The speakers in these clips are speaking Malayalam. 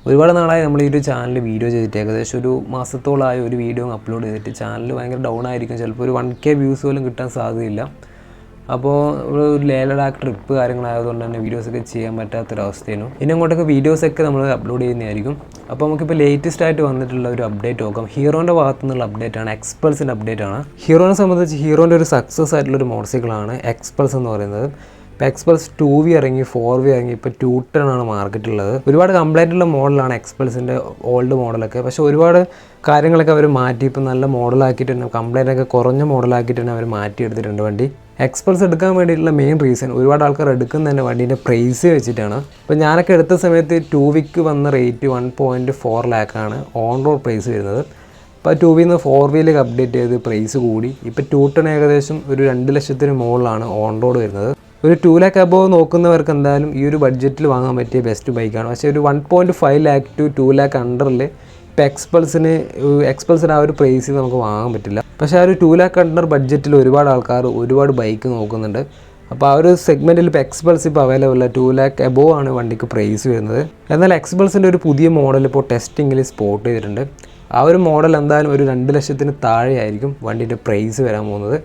ഒരുപാട് നാളായി നമ്മൾ ഈ ഒരു ചാനൽ വീഡിയോ ചെയ്തിട്ട് ഏകദേശം ഒരു മാസത്തോളമായ ഒരു വീഡിയോ അപ്ലോഡ് ചെയ്തിട്ട് ചാനൽ ഭയങ്കര ഡൗൺ ആയിരിക്കും. ചിലപ്പോൾ ഒരു 1K വ്യൂസ് പോലും കിട്ടാൻ സാധ്യതയില്ല. അപ്പോൾ ഒരു ലേലഡാക്ക് ട്രിപ്പ് കാര്യങ്ങളായതുകൊണ്ട് തന്നെ വീഡിയോസൊക്കെ ചെയ്യാൻ പറ്റാത്തൊരവസ്ഥയാണ്. ഇനി അങ്ങോട്ടൊക്കെ വീഡിയോസൊക്കെ നമ്മൾ അപ്ലോഡ് ചെയ്യുന്നതായിരിക്കും. അപ്പോൾ നമുക്കിപ്പോൾ ലേറ്റസ്റ്റ് ആയിട്ട് വന്നിട്ടുള്ള ഒരു അപ്ഡേറ്റ് നോക്കാം. ഹീറോൻ്റെ ഭാഗത്തു നിന്നുള്ള അപ്ഡേറ്റ് ആണ്, എക്സ്പൾസിൻ്റെ അപ്ഡേറ്റ് ആണ്. ഹീറോനെ സംബന്ധിച്ച് ഹീറോൻ്റെ ഒരു സക്സസ് ആയിട്ടുള്ളൊരു മോട്ടോർസൈക്കിളാണ് എക്സ്പൾസ് എന്ന് പറയുന്നത്. ഇപ്പോൾ എക്സ്പൾസ് 2V ഇറങ്ങി, 4V ഇറങ്ങി, ഇപ്പോൾ 210 ആണ് മാർക്കറ്റുള്ളത്. ഒരുപാട് കംപ്ലൈൻ്റ് ഉള്ള മോഡലാണ് എക്സ്പൾസിൻ്റെ ഓൾഡ് മോഡലൊക്കെ. പക്ഷേ ഒരുപാട് കാര്യങ്ങളൊക്കെ അവർ മാറ്റി ഇപ്പോൾ നല്ല മോഡലാക്കിയിട്ട് തന്നെ, കംപ്ലൈൻ്റൊക്കെ കുറഞ്ഞ മോഡലാക്കിയിട്ട് തന്നെ അവർ മാറ്റിയെടുത്തിട്ടുണ്ട് വണ്ടി. എക്സ്പൾസ് എടുക്കാൻ വേണ്ടിയിട്ടുള്ള മെയിൻ റീസൺ, ഒരുപാട് ആൾക്കാർ എടുക്കുന്ന തന്നെ വണ്ടീൻ്റെ പ്രൈസ് വെച്ചിട്ടാണ്. ഇപ്പോൾ ഞാനൊക്കെ എടുത്ത സമയത്ത് 2Vക്ക് വന്ന റേറ്റ് 1.4 ലാക്കാണ് ഓൺ റോഡ് പ്രൈസ് വരുന്നത്. ഇപ്പോൾ 2Vന്ന് 4Vയിലേക്ക് അപ്ഡേറ്റ് ചെയ്ത് പ്രൈസ് കൂടി. ഇപ്പോൾ 210 ഏകദേശം ഒരു 2 ലക്ഷത്തിന് മുകളിലാണ് ഓൺ റോഡ് വരുന്നത്. ഒരു 2 ലാക്ക് അബോവ് നോക്കുന്നവർക്ക് എന്തായാലും ഈ ഒരു ബഡ്ജറ്റിൽ വാങ്ങാൻ പറ്റിയ ബെസ്റ്റ് ബൈക്കാണ്. പക്ഷേ ഒരു 1.5 ലാക്ക് ടു 2 ലാക്ക് അണ്ടറിൽ ഇപ്പോൾ എക്സ്പൾസിന് ആ ഒരു പ്രൈസിൽ നമുക്ക് വാങ്ങാൻ പറ്റില്ല. പക്ഷേ ആ ഒരു 2 ലാക്ക് അണ്ടർ ബഡ്ജറ്റിൽ ഒരുപാട് ആൾക്കാർ ഒരുപാട് ബൈക്ക് നോക്കുന്നുണ്ട്. അപ്പോൾ ആ ഒരു സെഗ്മെൻറ്റിൽ ഇപ്പോൾ എക്സ്പൾസ് ഇപ്പോൾ അവൈലബിൾ അല്ല. 2 ലാക്ക് എബോവ് ആണ് വണ്ടിക്ക് പ്രൈസ് വരുന്നത്. എന്നാൽ എക്സ്പൾസിൻ്റെ ഒരു പുതിയ മോഡൽ ഇപ്പോൾ ടെസ്റ്റിങ്ങിൽ സ്പോട്ട് ചെയ്തിട്ടുണ്ട്. ആ ഒരു മോഡൽ എന്തായാലും ഒരു 2 ലക്ഷത്തിന് താഴെയായിരിക്കും വണ്ടീൻ്റെ പ്രൈസ് വരാൻ പോകുന്നത്.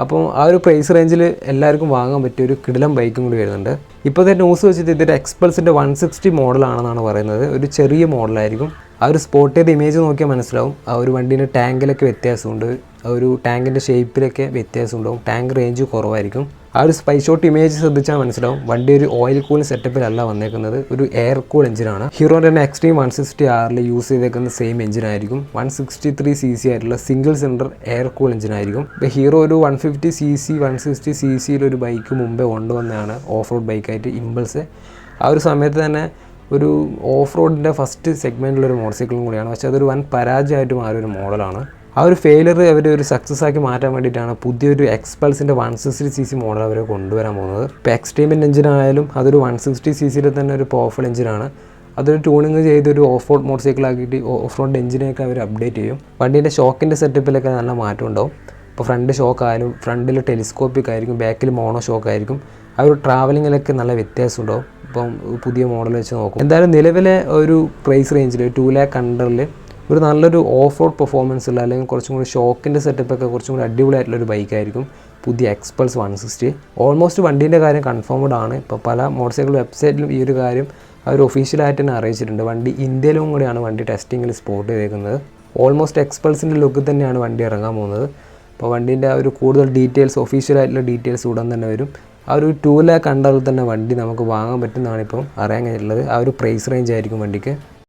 അപ്പോൾ ആ ഒരു പ്രൈസ് റേഞ്ചിൽ എല്ലാവർക്കും വാങ്ങാൻ പറ്റിയ ഒരു കിടിലം ബൈക്കും കൂടി വരുന്നുണ്ട്. ഇപ്പോഴത്തെ ന്യൂസ് വെച്ചിട്ട് ഇതൊരു എക്സ്പൾസിൻ്റെ 160 മോഡലാണെന്നാണ് പറയുന്നത്. ഒരു ചെറിയ മോഡലായിരിക്കും. ആ ഒരു സ്പോട്ട് ചെയ്ത ഇമേജ് നോക്കിയാൽ മനസ്സിലാവും. ആ ഒരു വണ്ടീൻ്റെ ടാങ്കിലൊക്കെ വ്യത്യാസമുണ്ട്, ആ ഒരു ടാങ്കിൻ്റെ ഷേപ്പിലൊക്കെ വ്യത്യാസമുണ്ടാവും. ടാങ്ക് റേഞ്ച് കുറവായിരിക്കും. ആ ഒരു സ്പൈ ഷോട്ട് ഇമേജ് ശ്രദ്ധിച്ചാൽ മനസ്സിലാവും വണ്ടി ഒരു ഓയിൽ കൂളിംഗ് സെറ്റപ്പിലല്ല വന്നേക്കുന്നത്, ഒരു എയർ കൂൾ എഞ്ചിനാണ്. ഹീറോൻ്റെ തന്നെ എക്സ്ട്രീം 160Rൽ യൂസ് ചെയ്തേക്കുന്ന സെയിം എഞ്ചിനായിരിക്കും. 163cc ആയിട്ടുള്ള സിംഗിൾ സിലിണ്ടർ എയർ കൂൾ എഞ്ചിനായിരിക്കും. ഇപ്പോൾ ഹീറോ ഒരു 150cc 160cc ഒരു ബൈക്ക് മുമ്പേ കൊണ്ടുവന്നതാണ് ഓഫ് റോഡ് ബൈക്കായിട്ട് ഇമ്പൾസ്. ആ ഒരു സമയത്ത് തന്നെ ഒരു ഓഫ് റോഡിൻ്റെ ഫസ്റ്റ് സെഗ്മെൻറ്റിലൊരു മോട്ടോർ സൈക്കിളും കൂടിയാണ്. പക്ഷേ അതൊരു വൻ പരാജയമായിട്ട് മാറിയൊരു മോഡലാണ്. ആ ഒരു ഫെയിലർ അവർ ഒരു സക്സസ് ആക്കി മാറ്റാൻ വേണ്ടിയിട്ടാണ് പുതിയൊരു എക്സ്പൾസിൻ്റെ 160cc മോഡൽ അവർ കൊണ്ടുവരാൻ പോകുന്നത്. ഇപ്പോൾ എക്സ്ട്രീമിൻ്റെ എഞ്ചിനായാലും അതൊരു 160cc തന്നെ ഒരു പവർഫുൾ എഞ്ചിനാണ്. അതൊരു ട്യൂണിങ് ചെയ്തൊരു ഓഫ് റോഡ് മോട്ടോർ സൈക്കിളാക്കിയിട്ട് ഓഫ് റോഡ് എഞ്ചിനെയൊക്കെ അവർ അപ്ഡേറ്റ് ചെയ്യും. വണ്ടീൻ്റെ ഷോക്കിൻ്റെ സെറ്റപ്പിലൊക്കെ നല്ല മാറ്റം ഉണ്ടാവും. ഇപ്പോൾ ഫ്രണ്ട് ഷോക്കായാലും ഫ്രണ്ടിൽ ടെലിസ്കോപ്പിക് ആയിരിക്കും, ബാക്കിൽ മോണോ ഷോക്കായിരിക്കും. ആ ഒരു ട്രാവലിങ്ങിലൊക്കെ നല്ല വ്യത്യാസം ഉണ്ടാവും ഇപ്പം പുതിയ മോഡൽ വെച്ച് നോക്കും. എന്തായാലും നിലവിലെ ഒരു പ്രൈസ് റേഞ്ചിൽ 2 ലാക്ക് അണ്ടറിൽ ഒരു നല്ലൊരു ഓഫ് റോഡ് പെർഫോമൻസ് ഉള്ള, അല്ലെങ്കിൽ കുറച്ചും കൂടി ഷോക്കിൻ്റെ സെറ്റപ്പൊക്കെ കുറച്ചും കൂടി അടിപൊളിയായിട്ടുള്ളൊരു ബൈക്കായിരിക്കും പുതിയ എക്സ്പൾസ് 160. ഓൾമോസ്റ്റ് വണ്ടീൻ്റെ കാര്യം കൺഫേംഡ് ആണ്. ഇപ്പോൾ പല മോട്ടോർ സൈക്കിൾ വെബ്സൈറ്റിലും ഈ ഒരു കാര്യം അവർ ഒഫീഷ്യലായിട്ട് തന്നെ അറിയിച്ചിട്ടുണ്ട്. വണ്ടി ഇന്ത്യയിലും കൂടിയാണ് വണ്ടി ടെസ്റ്റിങ്ങിൽ സ്പോട്ട് ചെയ്തേക്കുന്നത്. ഓൾമോസ്റ്റ് എക്സ്പൾസിൻ്റെ ലുക്ക് തന്നെയാണ് വണ്ടി ഇറങ്ങാൻ പോകുന്നത്. അപ്പോൾ വണ്ടീൻ്റെ ആ ഒരു കൂടുതൽ ഡീറ്റെയിൽസ്, ഒഫീഷ്യലായിട്ടുള്ള ഡീറ്റെയിൽസ് ഉടൻ തന്നെ വരും. ആ ഒരു 2 ലാക്ക് അണ്ടറിൽ തന്നെ വണ്ടി നമുക്ക് വാങ്ങാൻ പറ്റുന്നതാണ് ഇപ്പം അറിയാൻ കഴിഞ്ഞിട്ടുള്ളത്. ആ ഒരു പ്രൈസ് റേഞ്ച് ആയിരിക്കും വണ്ടിക്ക്.